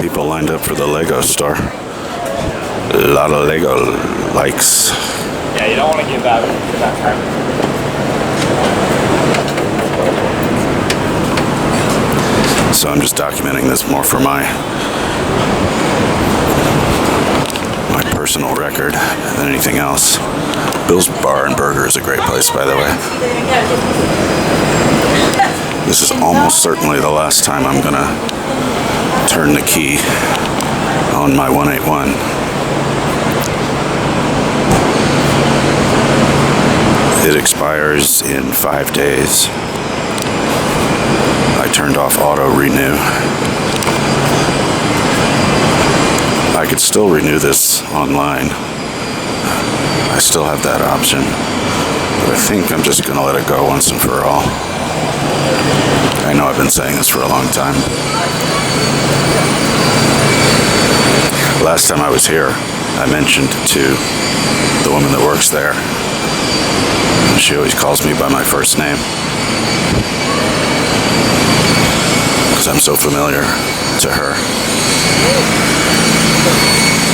people lined up for the Lego store. A lot of Lego likes. Yeah, you don't want to give that time. So I'm just documenting this more for my personal record than anything else. Bill's Bar and Burger is a great place, by the way. This is almost certainly the last time I'm gonna turn the key on my 181. It expires in 5 days. I turned off auto renew. I could still renew this online. I still have that option. But I think I'm just gonna let it go once and for all. I know I've been saying this for a long time. Last time I was here, I mentioned to the woman that works there. She always calls me by my first name, because I'm so familiar to her.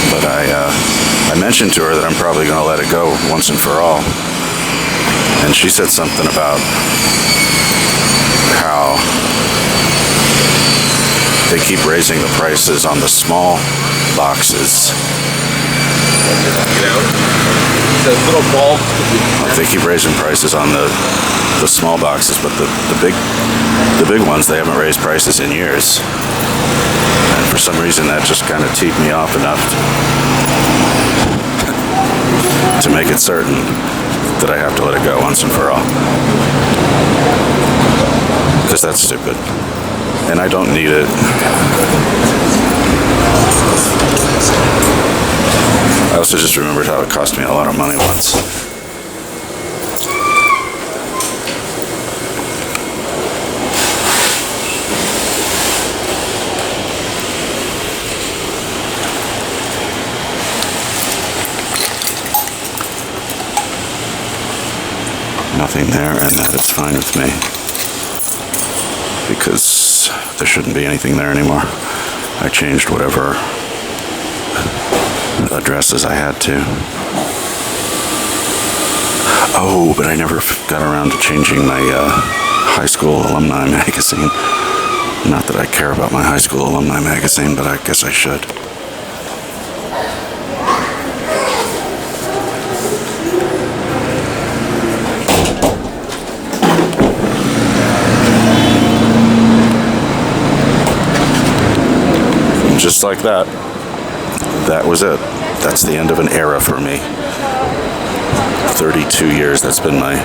But I mentioned to her that I'm probably going to let it go once and for all. And she said something about how they keep raising the prices on the small boxes. The little ball. They keep raising prices on the small boxes, but the big ones, they haven't raised prices in years. And for some reason that just kind of teed me off enough to make it certain that I have to let it go once and for all. Because that's stupid. And I don't need it. I also just remembered how it cost me a lot of money once. Nothing there, and that is fine with me, because there shouldn't be anything there anymore. I changed whatever addresses I had to. Oh, but I never got around to changing my high school alumni magazine. Not that I care about my high school alumni magazine, but I guess I should. Just like that. That was it. That's the end of an era for me. 32 years, that's been my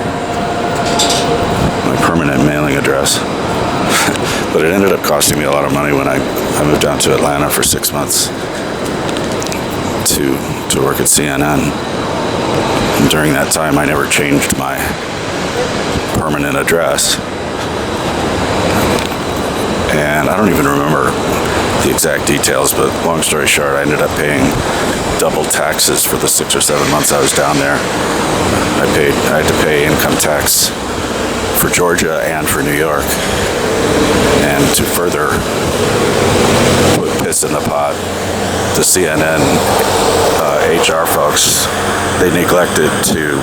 permanent mailing address. But it ended up costing me a lot of money when I moved down to Atlanta for 6 months to work at CNN. And during that time, I never changed my permanent address. And I don't even remember the exact details, but long story short, I ended up paying double taxes for the 6 or 7 months I was down there. I had to pay income tax for Georgia and for New York. And to further put piss in the pot, the CNN HR folks, they neglected to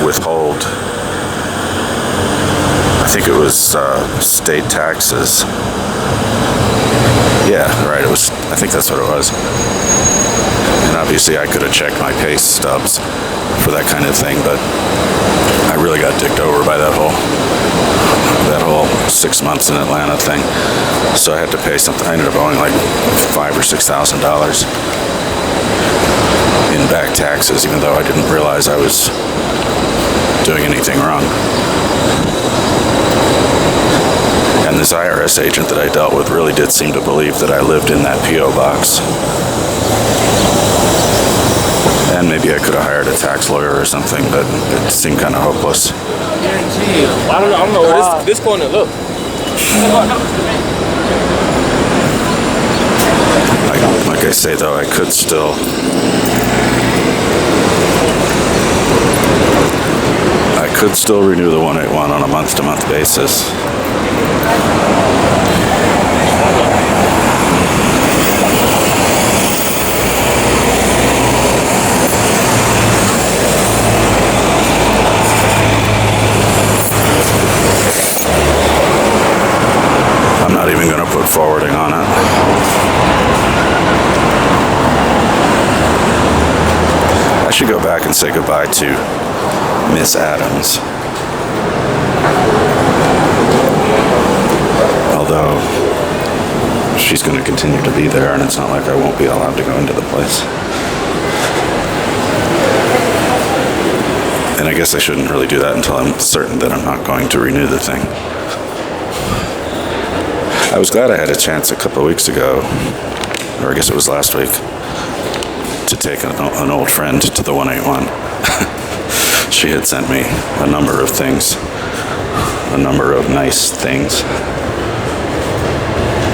withhold, I think it was state taxes. Yeah, right, I think that's what it was. And obviously I could have checked my pay stubs for that kind of thing, but I really got dicked over by that whole 6 months in Atlanta thing. So I had to pay something. I ended up owing like $5,000 or $6,000 in back taxes, even though I didn't realize I was doing anything wrong. And this IRS agent that I dealt with really did seem to believe that I lived in that P.O. box. And maybe I could have hired a tax lawyer or something, but it seemed kind of hopeless. I don't know why. This corner, look. Like I say, though, I could still... renew the 181 on a month-to-month basis. should go back and say goodbye to Miss Adams. Although she's going to continue to be there, and it's not like I won't be allowed to go into the place. And I guess I shouldn't really do that until I'm certain that I'm not going to renew the thing. I was glad I had a chance a couple of weeks ago, or I guess it was last week, to take an old friend to the 181. She had sent me a number of things, a number of nice things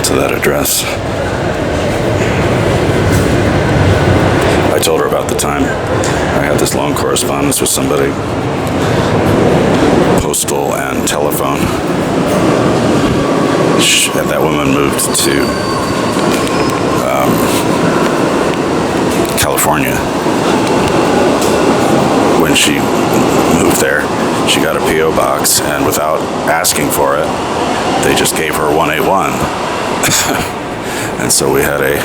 to that address. I told her about the time I had this long correspondence with somebody, postal and telephone. That woman moved to California. When she moved there, she got a P.O. box, and without asking for it, they just gave her 181. And so we had a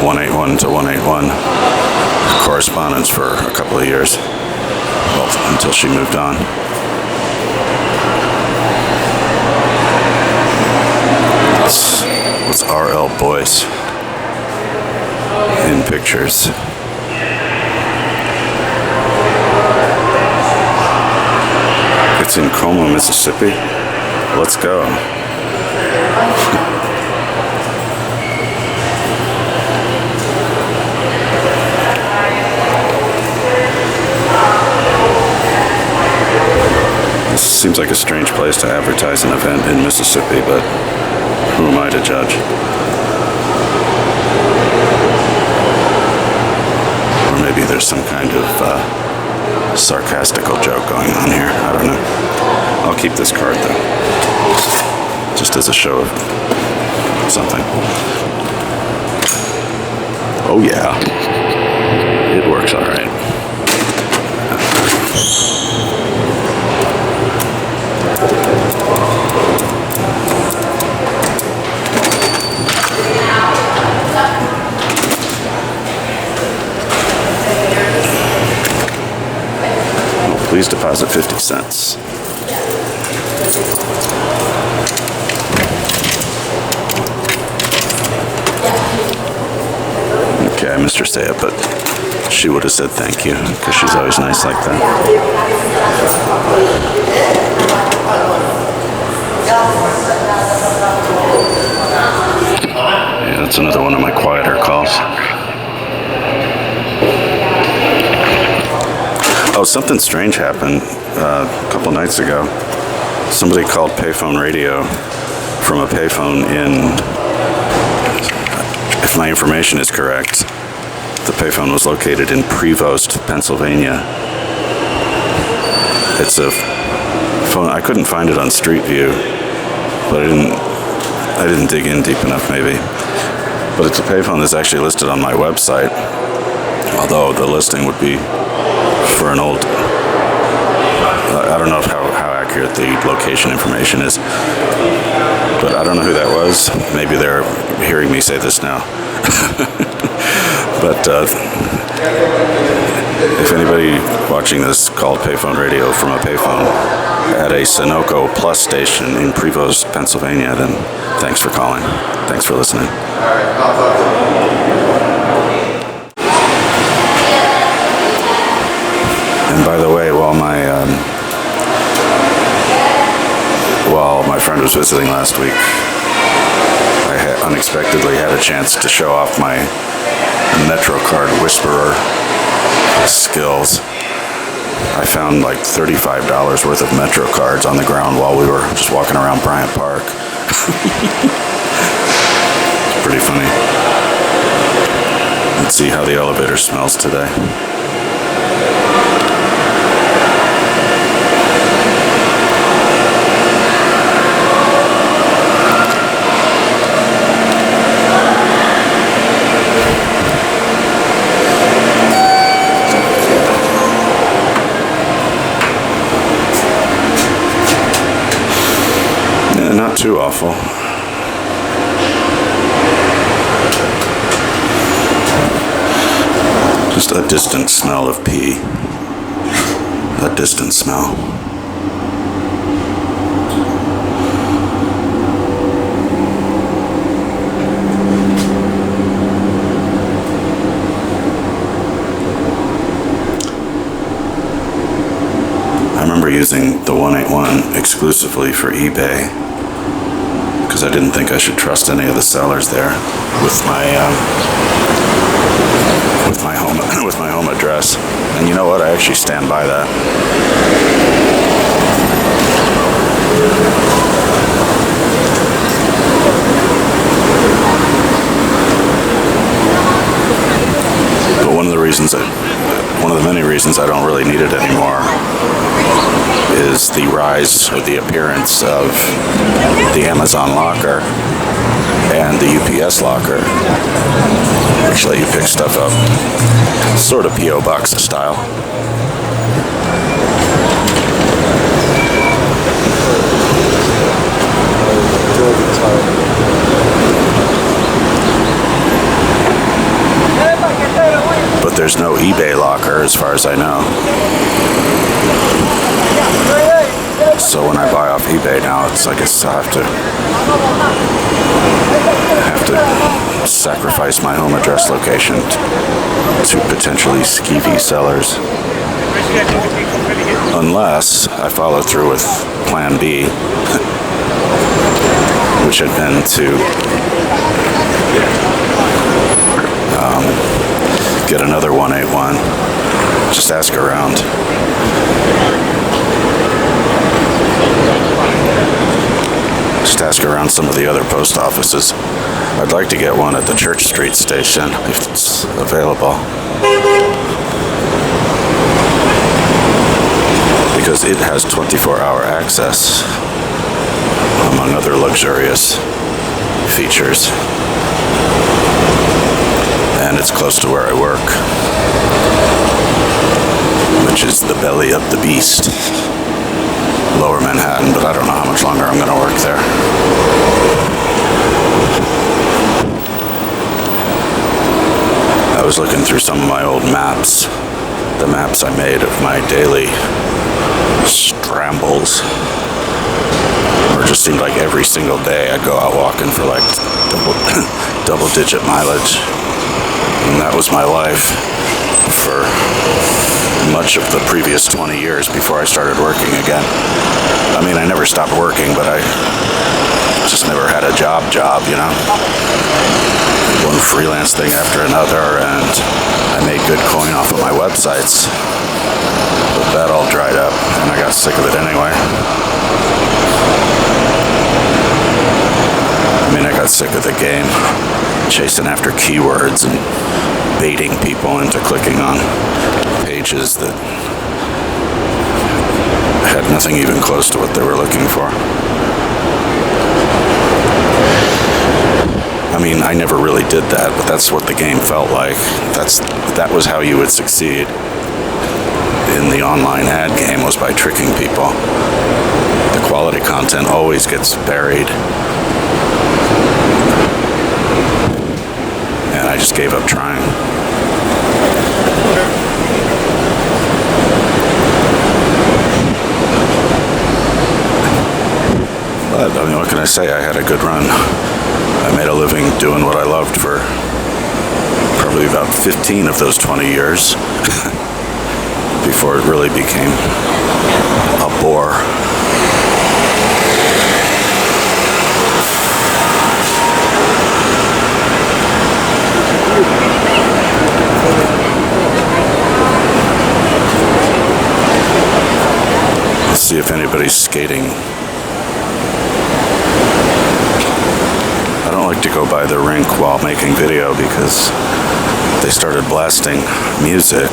181 to 181 correspondence for a couple of years, well, until she moved on. What's R.L. Boyce in pictures? It's in Como, Mississippi. Let's go. This seems like a strange place to advertise an event in Mississippi, but who am I to judge? Or maybe there's some kind of sarcastical joke going on here. I don't know. I'll keep this card though, just as a show of something. Oh yeah, it works all right. Please deposit 50 cents. Okay, I missed her say it, but she would have said thank you, because she's always nice like that. Yeah, that's another one of my quieter calls. Oh, something strange happened a couple nights ago. Somebody called Payphone Radio from a payphone in, if my information is correct, the payphone was located in Prevost, Pennsylvania. It's a phone, I couldn't find it on Street View, but I didn't dig in deep enough maybe. But it's a payphone that's actually listed on my website, although the listing would be for an old, I don't know how accurate the location information is, but I don't know who that was. Maybe they're hearing me say this now. But if anybody watching this called Payphone Radio from a payphone at a Sunoco Plus station in Prevost, Pennsylvania, then thanks for calling. Thanks for listening. And by the way, while my friend was visiting last week, I unexpectedly had a chance to show off my MetroCard Whisperer skills. I found like $35 worth of MetroCards on the ground while we were just walking around Bryant Park. It's pretty funny. Let's see how the elevator smells today. Not too awful. Just a distant smell of pee. A distant smell. I remember using the 181 exclusively for eBay because I didn't think I should trust any of the sellers there with my home address. And you know what? I actually stand by that. But one of the many reasons I don't really need it anymore is the rise or the appearance of the Amazon locker and the UPS locker, which let you pick stuff up sort of P.O. box style. But there's no eBay locker as far as I know. So when I buy off eBay now, it's like I still have to sacrifice my home address location to potentially skeevy sellers. Unless I follow through with plan B, which had been to get another 181. Just ask around. Just ask around some of the other post offices. I'd like to get one at the Church Street station if it's available, because it has 24-hour access, among other luxurious features. And it's close to where I work, which is the belly of the beast, Lower Manhattan, but I don't know how much longer I'm going to work there. I was looking through some of my old maps, the maps I made of my daily strambles, where it just seemed like every single day I'd go out walking for like double-digit mileage. And that was my life for much of the previous 20 years before I started working again. I mean, I never stopped working, but I just never had a job, you know? One freelance thing after another, and I made good coin off of my websites. But that all dried up, and I got sick of it anyway. I mean, I got sick of the game, chasing after keywords and baiting people into clicking on pages that had nothing even close to what they were looking for. I mean, I never really did that, but that's what the game felt like. That was how you would succeed in the online ad game, was by tricking people. The quality content always gets buried. And I just gave up trying. But, I mean, what can I say? I had a good run. I made a living doing what I loved for probably about 15 of those 20 years before it really became a bore. Let's see if anybody's skating. I don't like to go by the rink while making video because they started blasting music,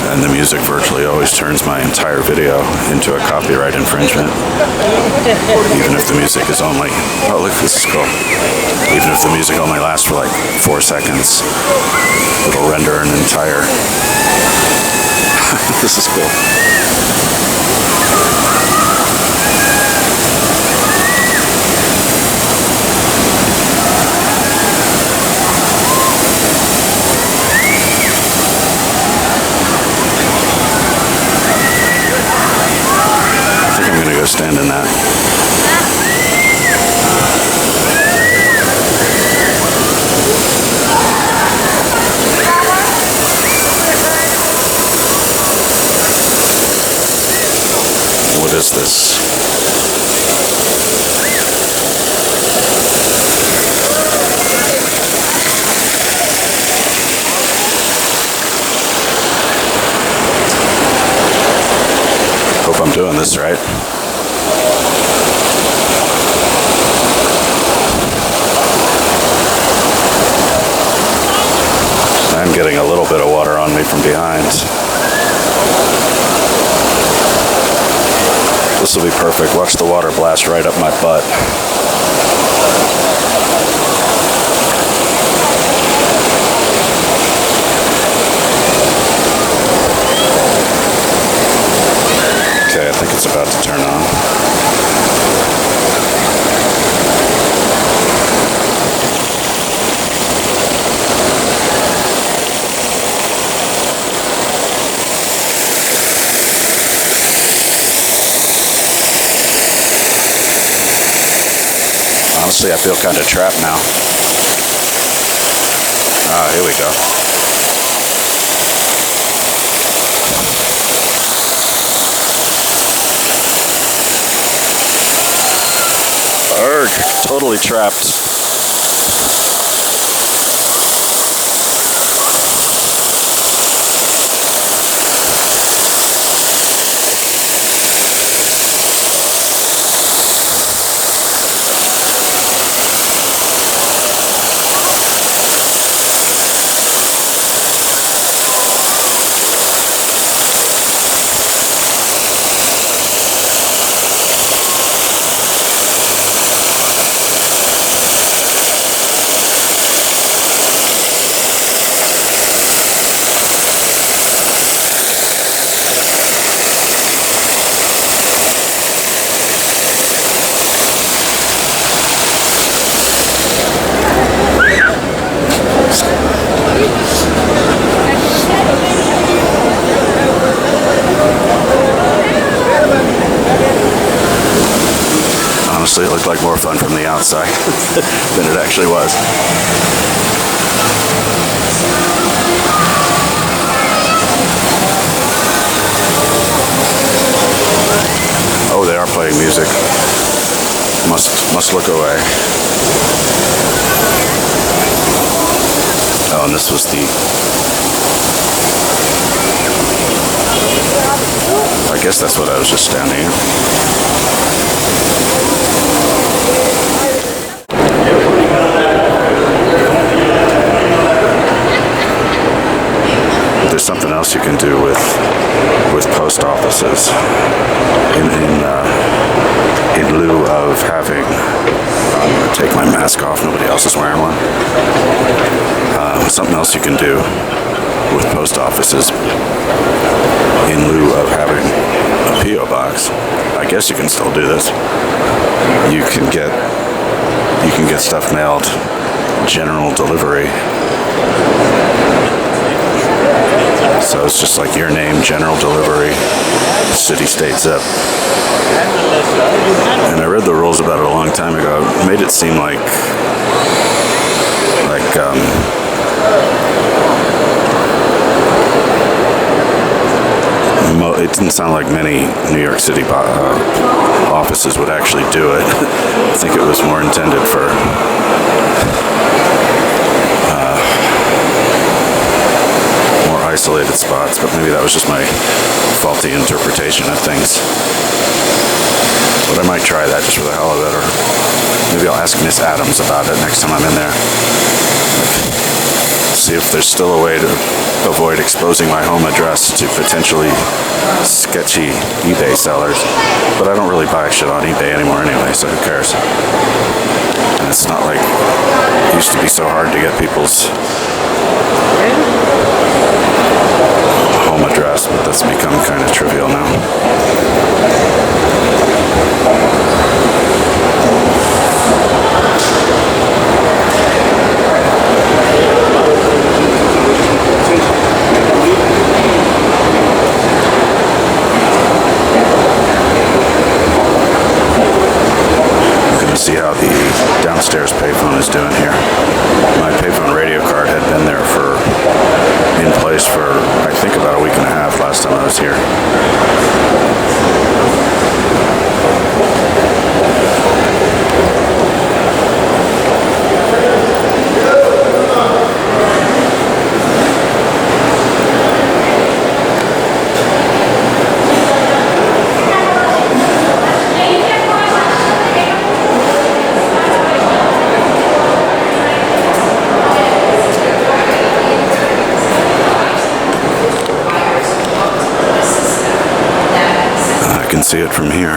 and the music virtually always turns my entire video into a copyright infringement. Even if the music is only, oh look, this is cool. Even if the music only lasts for like 4 seconds, it'll render an entire, this is cool. stand in that. What is this? Hope I'm doing this right. I'm getting a little bit of water on me from behind. This will be perfect. Watch the water blast right up my butt. Okay, I think it's about to turn on. Honestly, I feel kind of trapped now. Ah, here we go. Arrgh, totally trapped. Honestly, it looked like more fun from the outside than it actually was. Oh, they are playing music. Must look away. Oh, and this was the... I guess that's what I was just standing in. There's something else you can do with post offices in lieu of having. I'm going to take my mask off. Nobody else is wearing one. Something else you can do with post offices in lieu of having a P.O. box. I guess you can still do this. You can get stuff mailed general delivery. So it's just like your name, general delivery, city, state, zip. And I read the rules about it a long time ago. It made it seem like it didn't sound like many New York City offices would actually do it. I think it was more intended for more isolated spots, but maybe that was just my faulty interpretation of things. But I might try that just for the hell of it, or maybe I'll ask Miss Adams about it next time I'm in there. See if there's still a way to avoid exposing my home address to potentially sketchy eBay sellers. But I don't really buy shit on eBay anymore anyway, so who cares? And it's not like it used to be so hard to get people's home address, but that's become kind of trivial now. see how the downstairs payphone is doing here. My Payphone Radio card had been there in place for, I think, about a week and a half last time I was here. See it from here.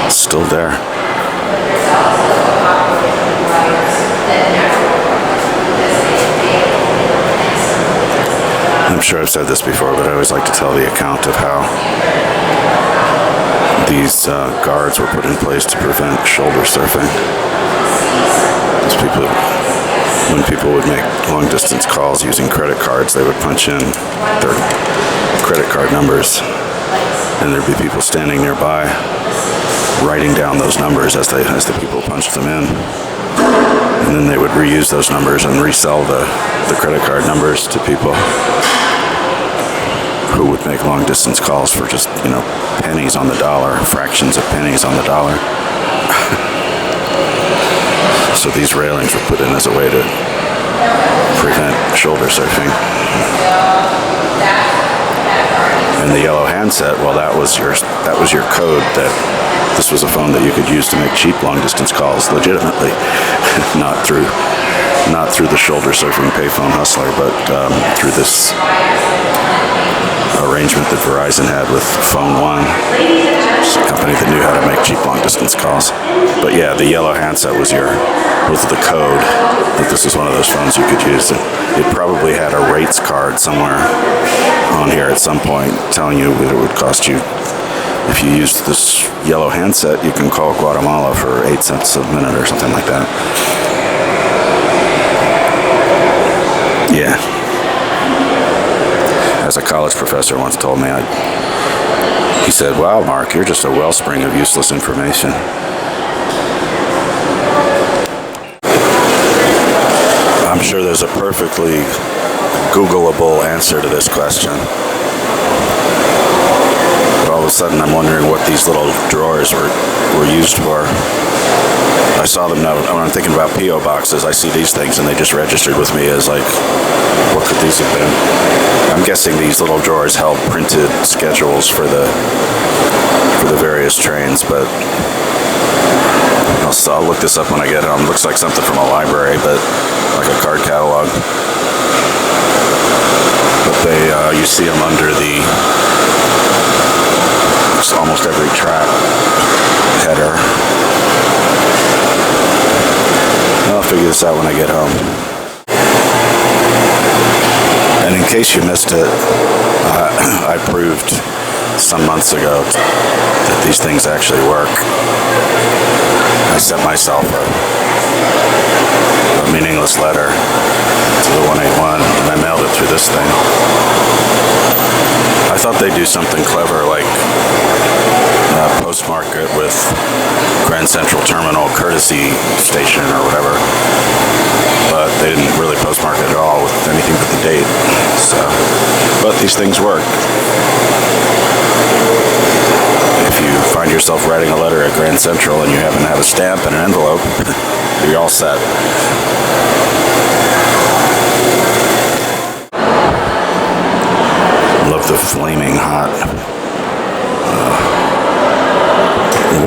It's still there. I'm sure I've said this before, but I always like to tell the account of how these guards were put in place to prevent shoulder surfing. When people would make long-distance calls using credit cards, they would punch in their credit card numbers, and there'd be people standing nearby writing down those numbers as the people punched them in. And then they would reuse those numbers and resell the credit card numbers to people who would make long distance calls for just, pennies on the dollar, fractions of pennies on the dollar. So these railings were put in as a way to prevent shoulder surfing. And the yellow handset, well, that was your code that this was a phone that you could use to make cheap long-distance calls legitimately, not through the shoulder surfing payphone hustler, but through this arrangement that Verizon had with Phone One, which is a company that knew how to make cheap long-distance calls. But yeah, the yellow handset was the code that this is one of those phones you could use. It probably had a rates card somewhere on here at some point telling you what it would cost you. If you used this yellow handset, you can call Guatemala for 8 cents a minute or something like that. Yeah. As a college professor once told me, he said, "Wow, Mark, you're just a wellspring of useless information." I'm sure there's a perfectly Googleable answer to this question. But all of a sudden I'm wondering what these little drawers were used for. I saw them now when I'm thinking about P.O. boxes. I see these things and they just registered with me as like, what could these have been? I'm guessing these little drawers held printed schedules for the various trains, but I'll look this up when I get home. Looks like something from a library, but like a card catalog. But you see them under almost every track header. I'll figure this out when I get home. And in case you missed it, I proved some months ago that these things actually work. I sent myself a meaningless letter to the 181, and I mailed it through this thing. I thought they'd do something clever like postmark it with Grand Central Terminal courtesy station or whatever, but they didn't really postmark it at all with anything but the date. But these things work. If you find yourself writing a letter at Grand Central and you happen to have a stamp and an envelope, you're all set. Love the flaming hot.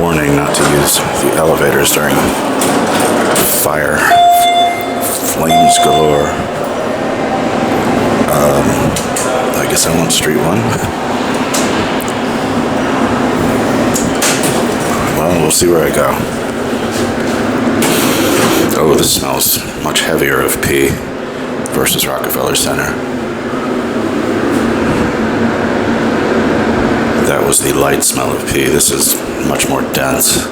Warning not to use the elevators during fire. Flames galore. I guess I'm on Street 1. Well, we'll see where I go. Oh, this smells much heavier of pee versus Rockefeller Center. That was the light smell of pee. This is much more dense.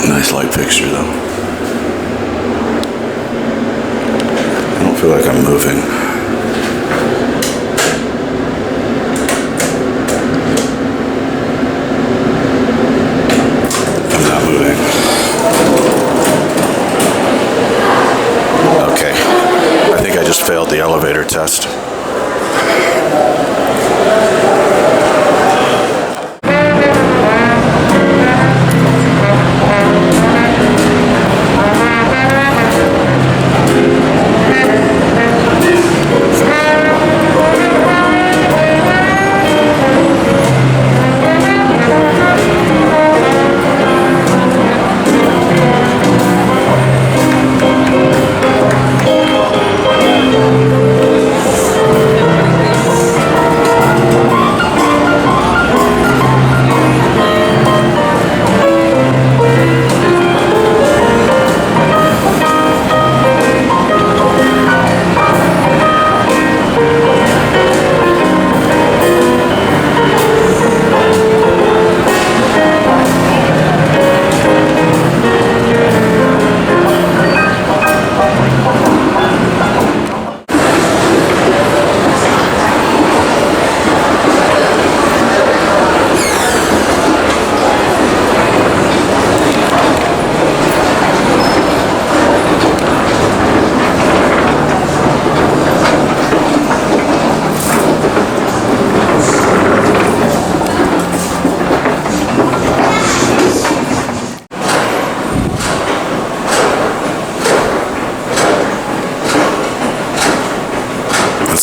Nice light picture, though. I don't feel like I'm moving.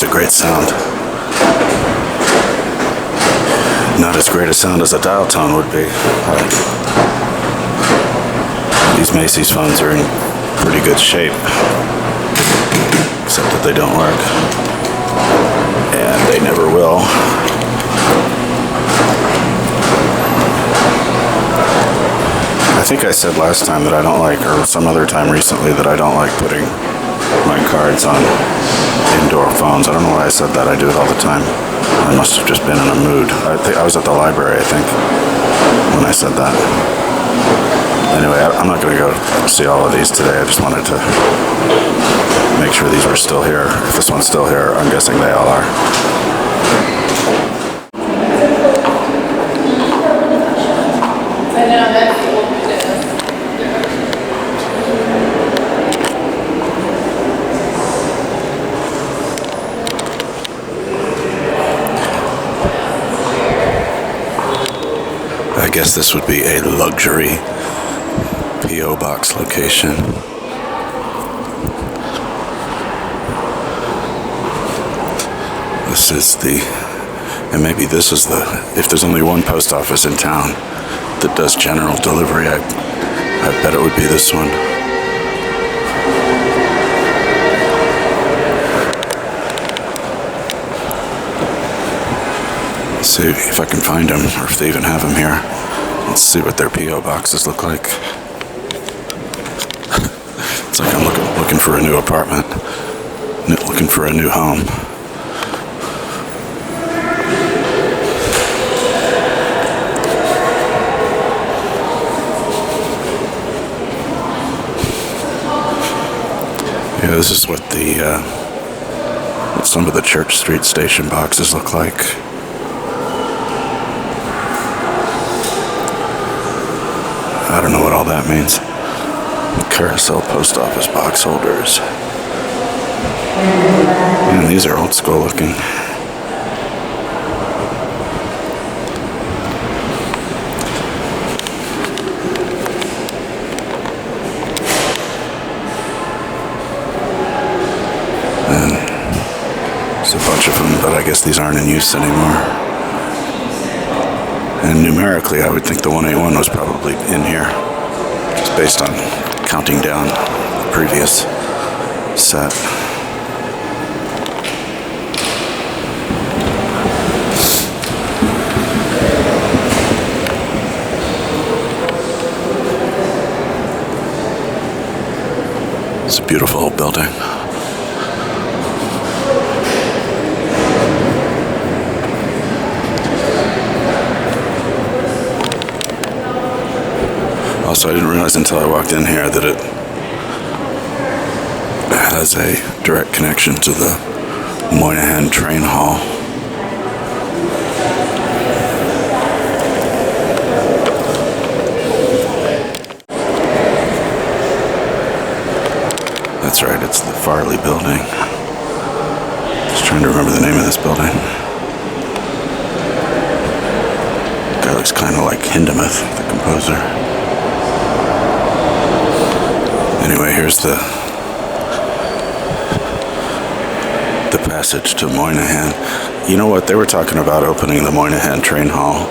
makes a great sound. Not as great a sound as a dial tone would be. These Macy's phones are in pretty good shape, except that they don't work, and they never will. I think I said last time that I don't like, or some other time recently, that I don't like putting my cards on indoor phones. I don't know why I said that. I do it all the time. I must have just been in a mood. I was at the library, I think, when I said that. Anyway, I'm not going to go see all of these today. I just wanted to make sure these were still here. If this one's still here, I'm guessing they all are. I know, that's the old I guess this would be a luxury P.O. box location. This is and maybe this is if there's only one post office in town that does general delivery, I bet it would be this one. Let's see if I can find them, or if they even have them here. Let's see what their P.O. boxes look like. It's like I'm looking for a new apartment, looking for a new home. Yeah, this is what some of the Church Street station boxes look like. I don't know what all that means. Carousel post office box holders. Man, these are old school looking. And there's a bunch of them, but I guess these aren't in use anymore. And numerically, I would think the 181 was probably in here, just based on counting down the previous set. It's a beautiful old building. Also, I didn't realize until I walked in here that it has a direct connection to the Moynihan train hall. That's right, it's the Farley building. Just trying to remember the name of this building. Guy looks kind of like Hindemith, the composer. Anyway, here's the passage to Moynihan. You know what? They were talking about opening the Moynihan train hall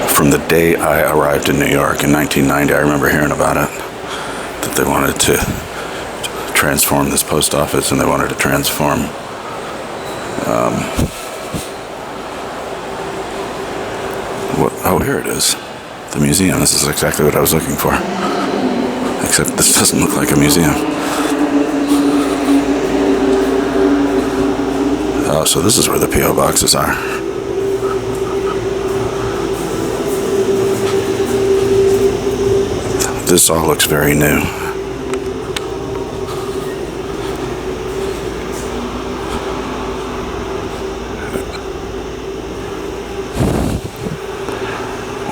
from the day I arrived in New York in 1990. I remember hearing about it, that they wanted to transform this post office, and they wanted to transform here it is. The museum. This is exactly what I was looking for. Except this doesn't look like a museum. Oh, so this is where the P.O. boxes are. This all looks very new.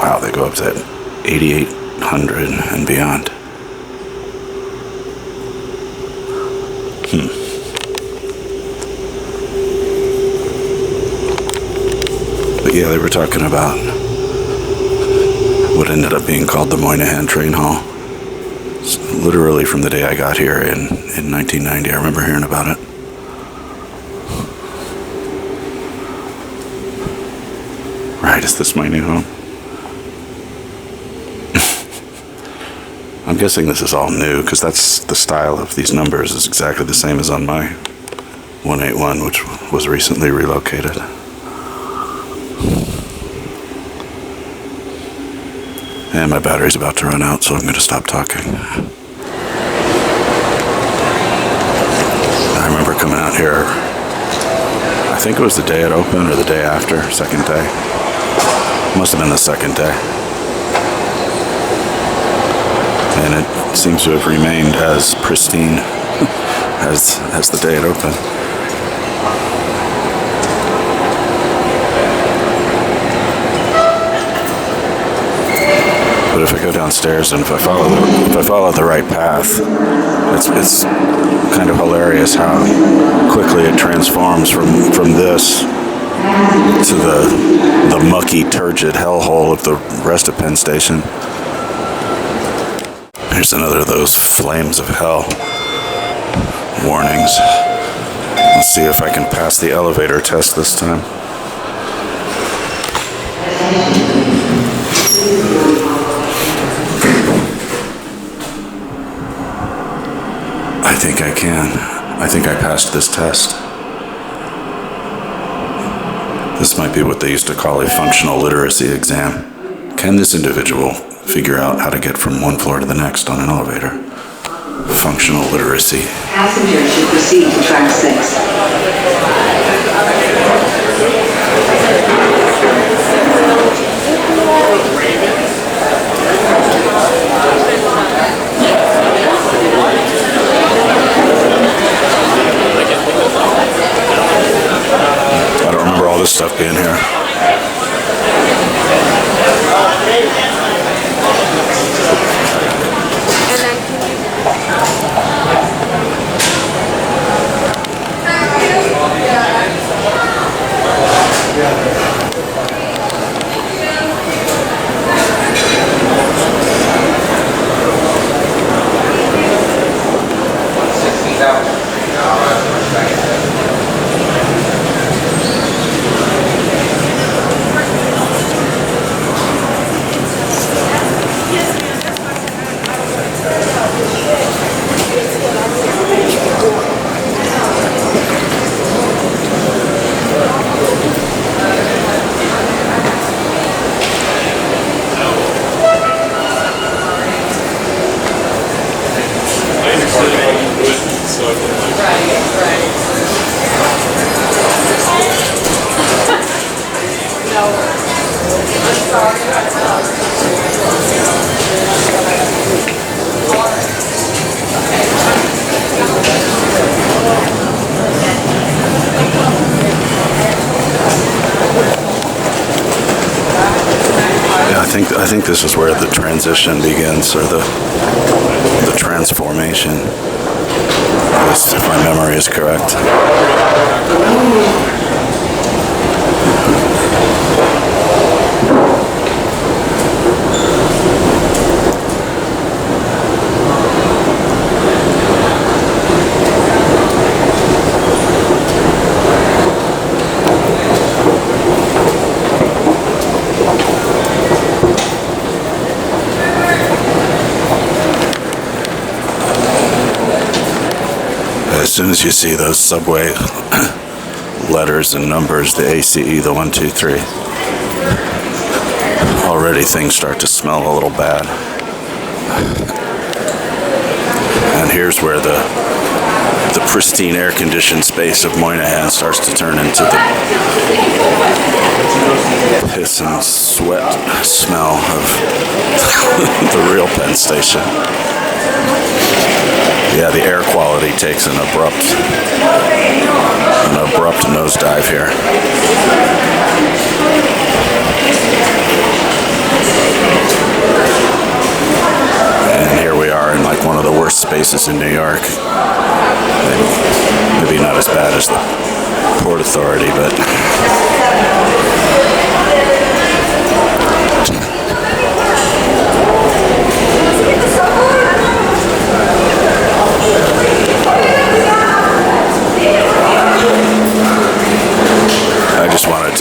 Wow, they go up to 8,800 and beyond. But yeah, they were talking about what ended up being called the Moynihan Train Hall. literally from the day I got here in 1990. I remember hearing about it. Right, is this my new home? I'm guessing this is all new, because that's the style of these numbers is exactly the same as on my 181, which was recently relocated. And my battery's about to run out, so I'm going to stop talking. I remember coming out here, I think it was the day it opened or the day after, second day. Must have been the second day. And it seems to have remained as pristine as the day it opened. But if I go downstairs and if I follow the right path, it's kind of hilarious how quickly it transforms from this to the mucky, turgid hellhole of the rest of Penn Station. Here's another of those flames of hell warnings. Let's see if I can pass the elevator test this time. I think I can. I think I passed this test. This might be what they used to call a functional literacy exam. Can this individual figure out how to get from one floor to the next on an elevator? Functional literacy. Passengers should proceed to track 6. I don't remember all this stuff being here. I think this is where the transition begins, or the transformation, at least if my memory is correct. As soon as you see those subway letters and numbers, the ACE, the 1, 2, 3, already things start to smell a little bad. And here's where the pristine air-conditioned space of Moynihan starts to turn into the piss and sweat smell of the real Penn Station. Yeah, the air quality takes an abrupt nosedive here. And here we are in like one of the worst spaces in New York. Maybe not as bad as the Port Authority, but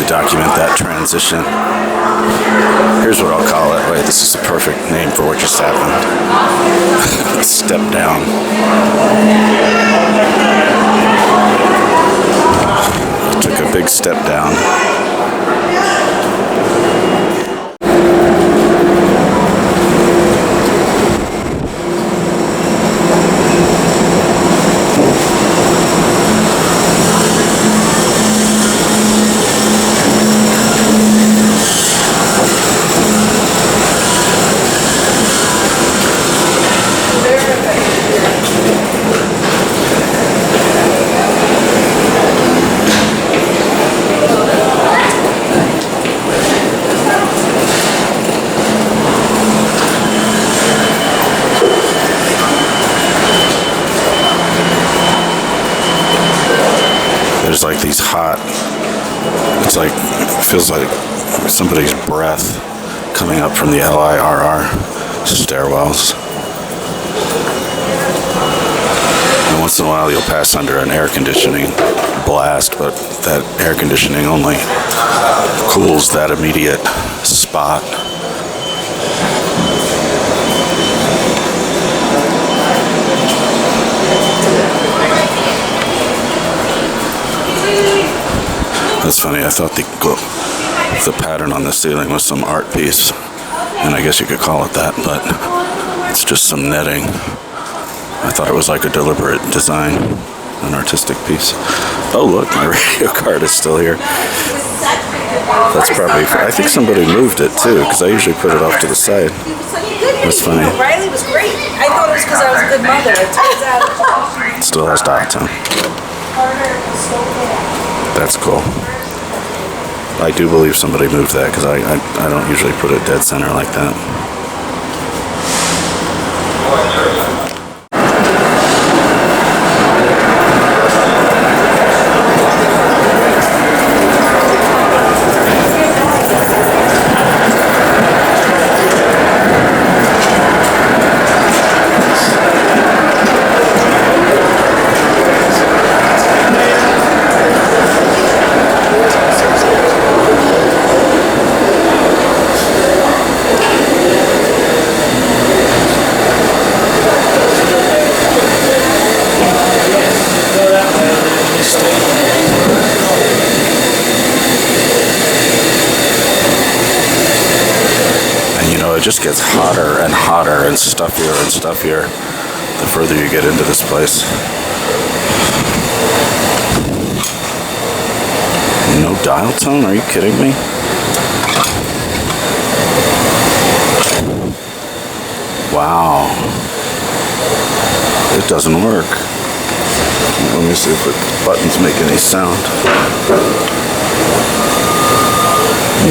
to document that transition. Here's what I'll call it. Wait, this is the perfect name for what just happened. Step down. Took a big step down. There's like these hot, it's like, it feels like somebody's breath coming up from the LIRR stairwells. And once in a while you'll pass under an air conditioning blast, but that air conditioning only cools that immediate spot. That's funny, I thought the pattern on the ceiling was some art piece, and I guess you could call it that, but it's just some netting. I thought it was like a deliberate design, an artistic piece. Oh look, my radio card is still here. That's probably, I think somebody moved it too, because I usually put it off to the side. That's funny. Riley was great. I thought it was because I was a good mother. It turns out It still has dial tone. That's cool. I do believe somebody moved that because I don't usually put it dead center like that. It just gets hotter and hotter and stuffier the further you get into this place. No dial tone? Are you kidding me? Wow. It doesn't work. Let me see if the buttons make any sound.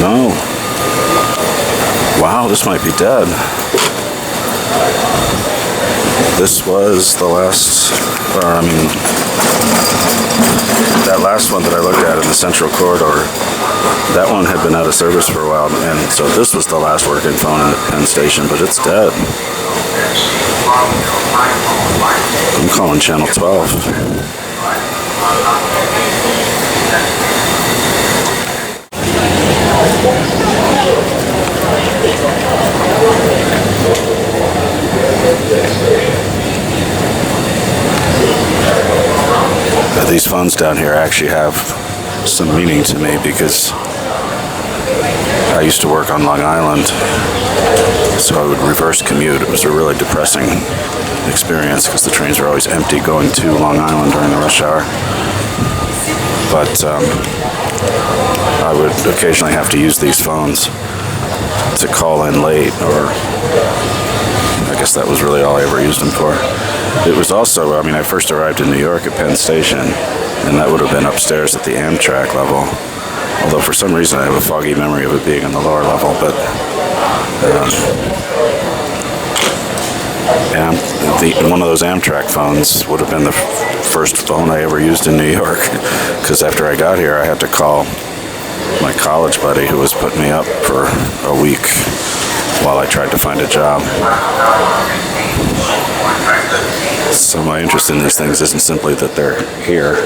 No. Wow, this might be dead. This was the last, that last one that I looked at in the central corridor, that one had been out of service for a while, and so this was the last working phone in the Penn Station, but it's dead. I'm calling channel 12. These phones down here actually have some meaning to me because I used to work on Long Island, so I would reverse commute. It was a really depressing experience because the trains were always empty going to Long Island during the rush hour. But I would occasionally have to use these phones to call in late, or I guess that was really all I ever used them for. It was also, I first arrived in New York at Penn Station, and that would have been upstairs at the Amtrak level. Although for some reason I have a foggy memory of it being on the lower level, but one of those Amtrak phones would have been the first phone I ever used in New York, because after I got here I had to call my college buddy who was putting me up for a week while I tried to find a job. So my interest in these things isn't simply that they're here.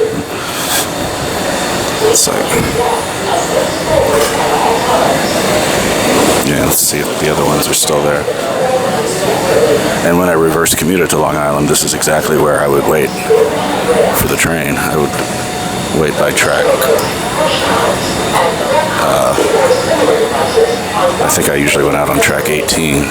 It's like Yeah, let's see if the other ones are still there. And when I reverse commuted to Long Island, this is exactly where I would wait for the train. I would wait by track. I think I usually went out on track 18.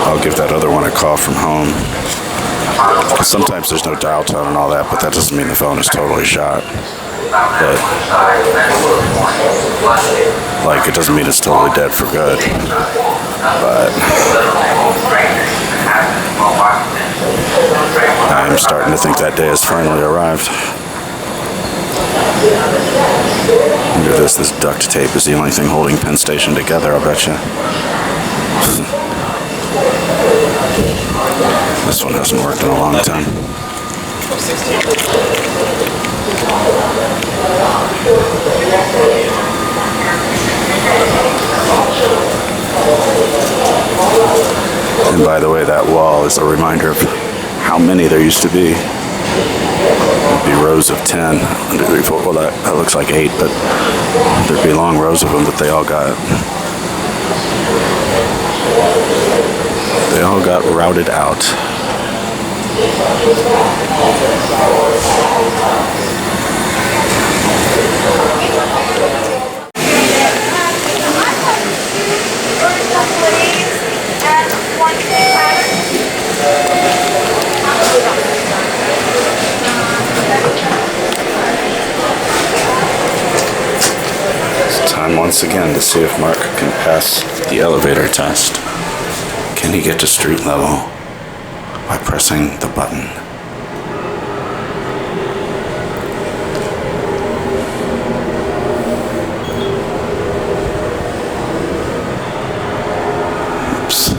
I'll give that other one a call from home. Sometimes there's no dial tone and all that, but that doesn't mean the phone is totally shot. But, like, it doesn't mean it's totally dead for good. But I'm starting to think that day has finally arrived. Look at this. This duct tape is the only thing holding Penn Station together, I'll bet you. This one hasn't worked in a long time. And by the way, that wall is a reminder of how many there used to be. There'd be rows of 10. 1, 2, 3, 4. Well, that looks like 8, but there'd be long rows of them that they all got. They all got routed out. It's time once again to see if Mark can pass the elevator test. Can he get to street level by pressing the button? Oops.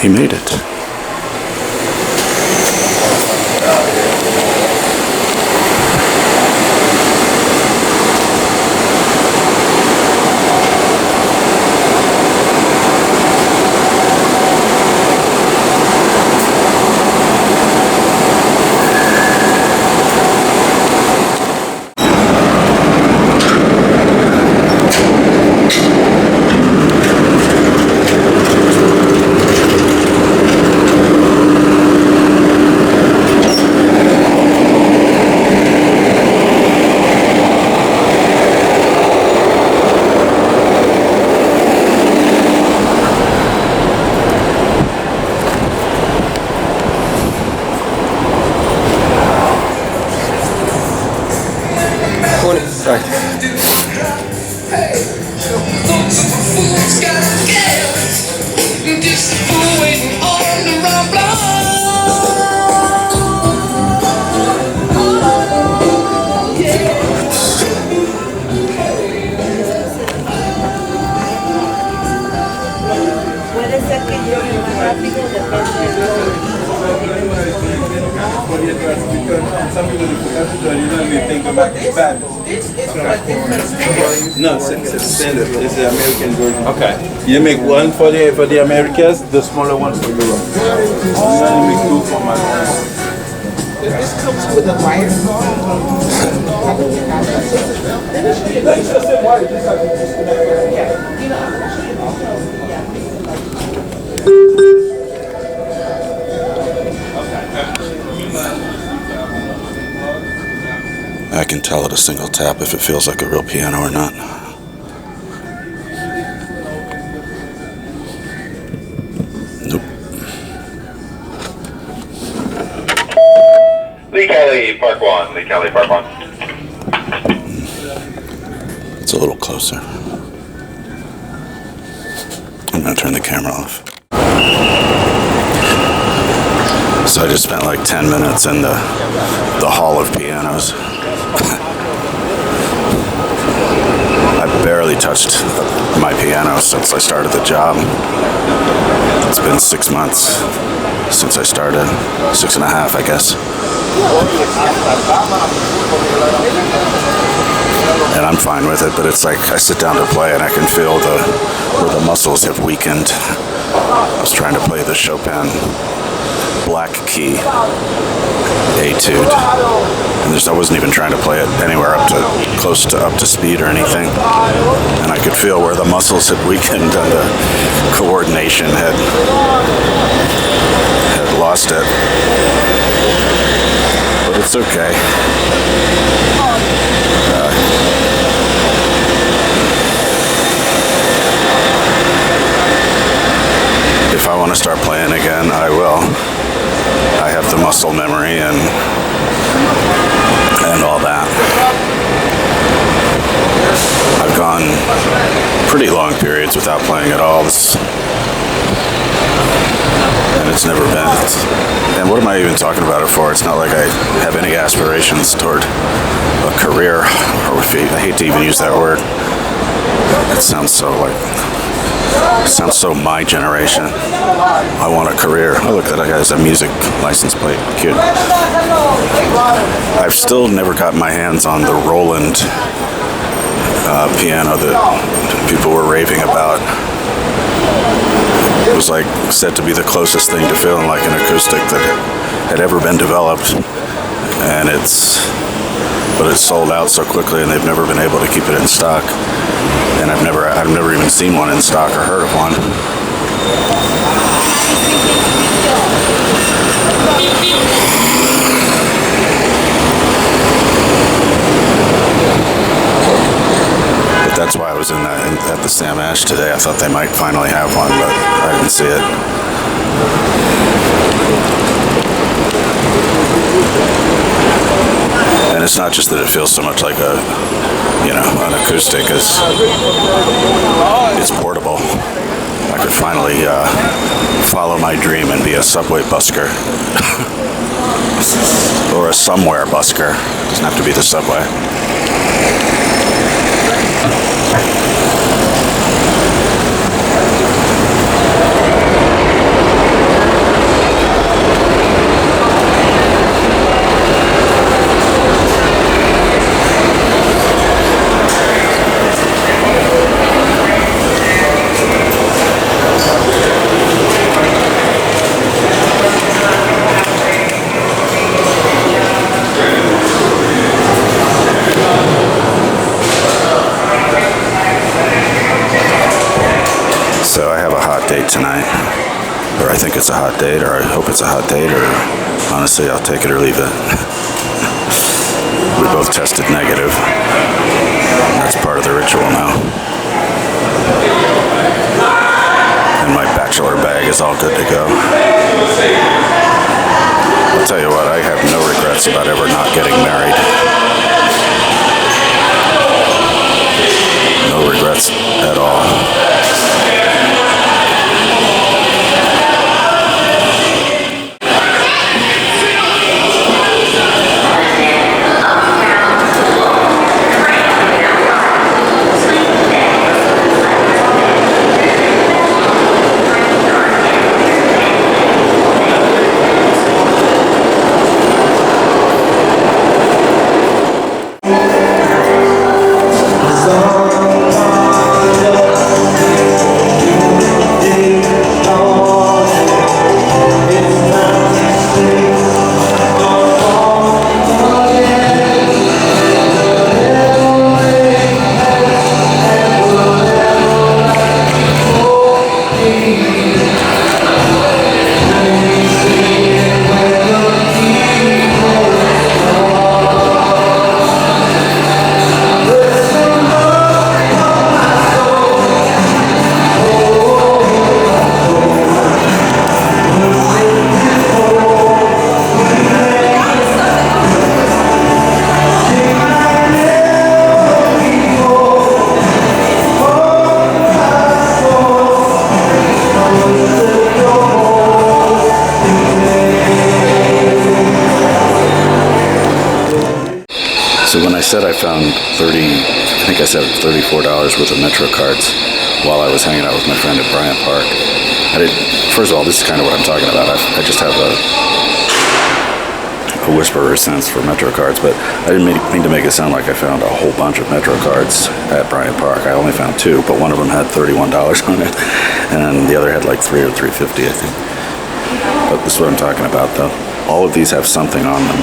He made it. No, it's standard. It's the American version. Okay. You make one for the Americas, the smaller one for Europe. You only make 2 for my. This comes with a wire. I can tell at a single tap if it feels like a real piano or not. Nope. Lee Kelly, Park 1. Lee Kelly, Park 1. It's a little closer. I'm gonna turn the camera off. So I just spent like 10 minutes in the hall of pianos. I barely touched my piano since I started the job. It's been 6 months since I started. 6.5, I guess. And I'm fine with it, but it's like I sit down to play and I can feel where the muscles have weakened. I was trying to play the Chopin black key etude, and I wasn't even trying to play it anywhere close to up to speed or anything. And I could feel where the muscles had weakened and the coordination had lost it. But it's okay. If I want to start playing again, I will. I have the muscle memory and all that. I've gone pretty long periods without playing at all. And it's never been. And what am I even talking about it for? It's not like I have any aspirations toward a career. I hate to even use that word. It sounds so my generation. I want a career. Oh, look, that guy has a music license plate. Cute. I've still never got my hands on the Roland piano that people were raving about. It was like said to be the closest thing to feeling like an acoustic that had ever been developed, and it's sold out so quickly, and they've never been able to keep it in stock. And I've never even seen one in stock or heard of one. But that's why I was at the Sam Ash today. I thought they might finally have one, but I didn't see it. And it's not just that it feels so much like an acoustic. It's portable. I could finally follow my dream and be a subway busker. Or a somewhere busker. It doesn't have to be the subway. Tonight, or I think it's a hot date, or I hope it's a hot date, or honestly I'll take it or leave it. We both tested negative. That's part of the ritual now. And my bachelor bag is all good to go. I'll tell you what, I have no regrets about ever not getting married. No regrets at all. So when I said I found I think I said $34 worth of MetroCards while I was hanging out with my friend at Bryant Park, First of all, this is kind of what I'm talking about. I just have a whisperer sense for MetroCards, but I didn't mean to make it sound like I found a whole bunch of MetroCards at Bryant Park. I only found 2, but one of them had $31 on it, and the other had like $3 or $3.50, I think. But this is what I'm talking about, though. All of these have something on them.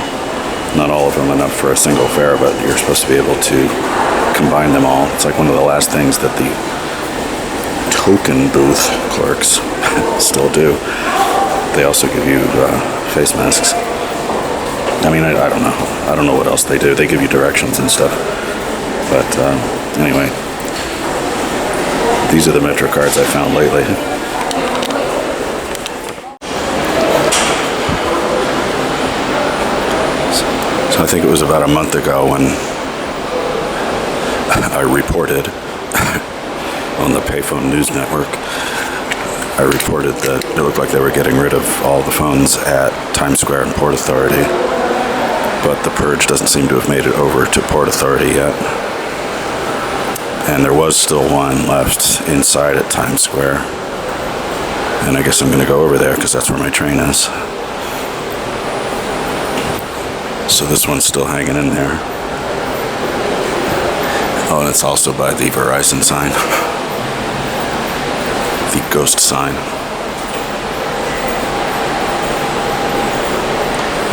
Not all of them enough for a single fare, but you're supposed to be able to combine them all. It's like one of the last things that the token booth clerks still do. They also give you face masks. I mean, I don't know. I don't know what else they do. They give you directions and stuff. But anyway, these are the MetroCards I found lately. So I think it was about a month ago when I reported on the Payphone News Network. I reported that it looked like they were getting rid of all the phones at Times Square and Port Authority. But the purge doesn't seem to have made it over to Port Authority yet. And there was still one left inside at Times Square. And I guess I'm going to go over there because that's where my train is. So this one's still hanging in there. Oh, and it's also by the Verizon sign. The ghost sign.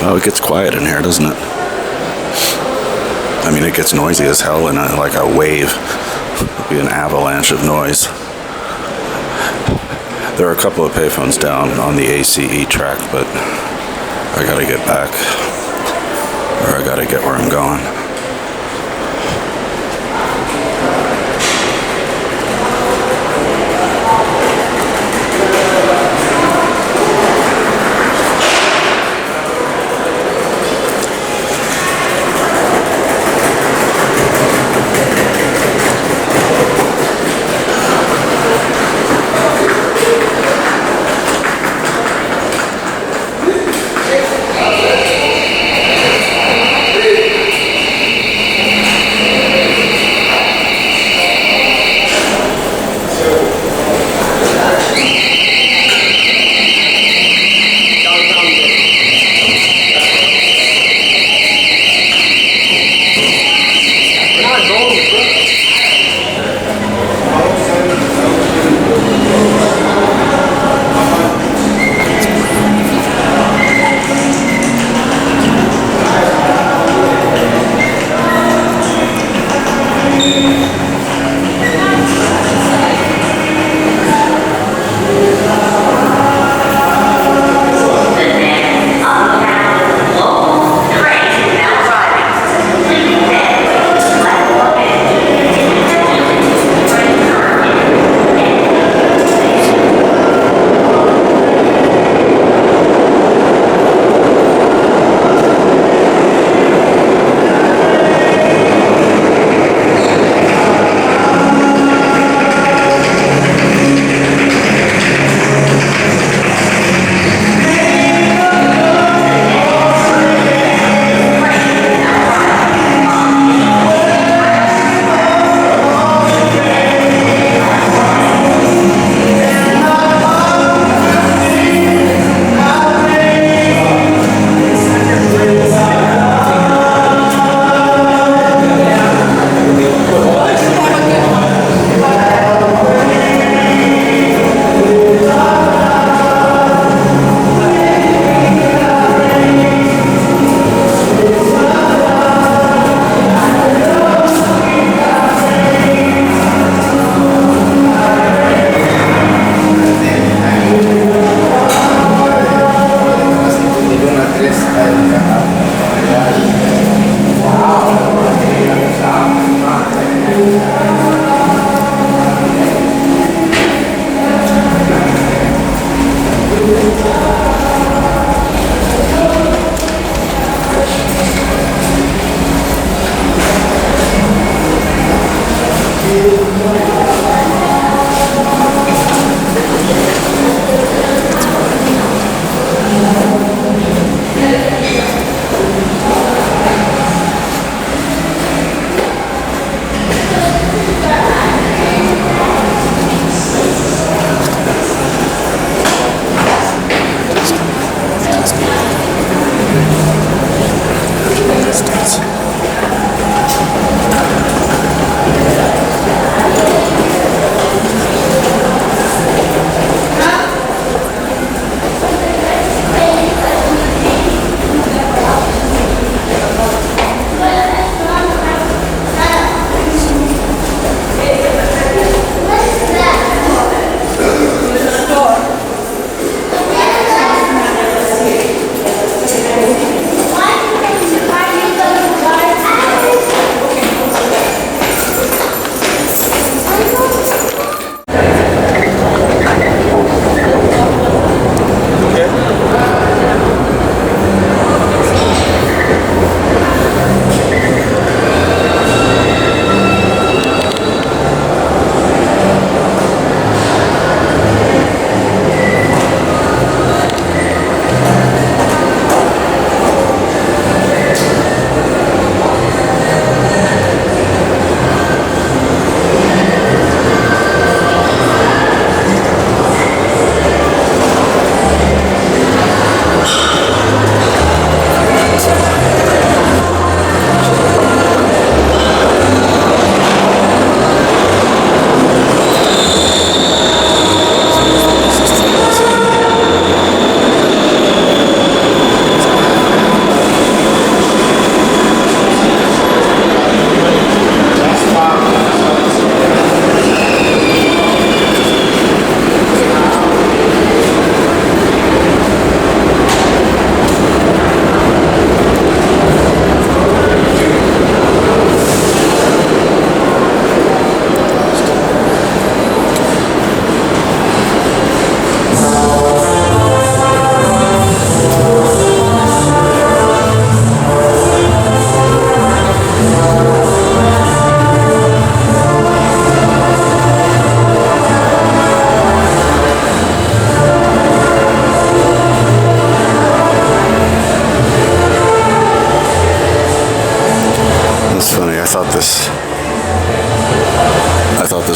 Well, it gets quiet in here, doesn't it? I mean, it gets noisy as hell, and like a wave. It'll be an avalanche of noise. There are a couple of payphones down on the ACE track, but I gotta get back. Or I gotta get where I'm going.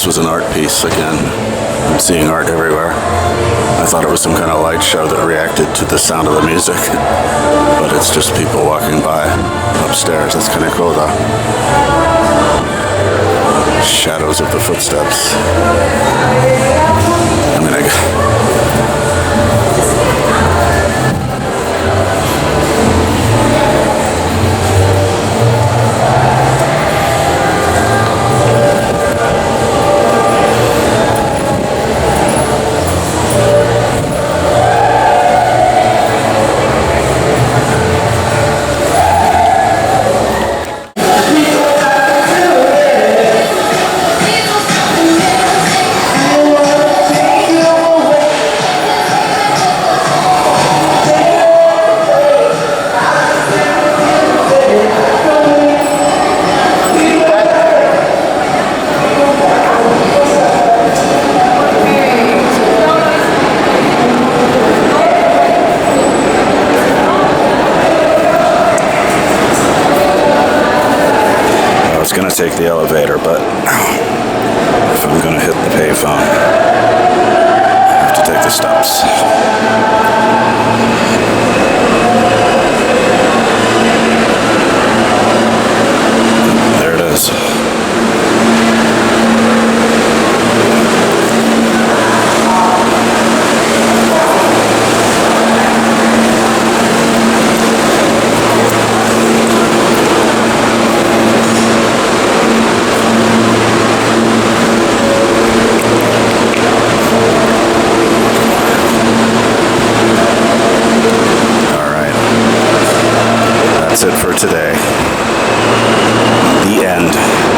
was an art piece again. I'm seeing art everywhere. I thought it was some kind of light show that reacted to the sound of the music, but it's just people walking by upstairs. That's kind of cool though. Shadows of the footsteps. I mean, going to take the elevator, but if I'm going to hit the payphone, I have to take the steps. There it is. That's it for today. The end.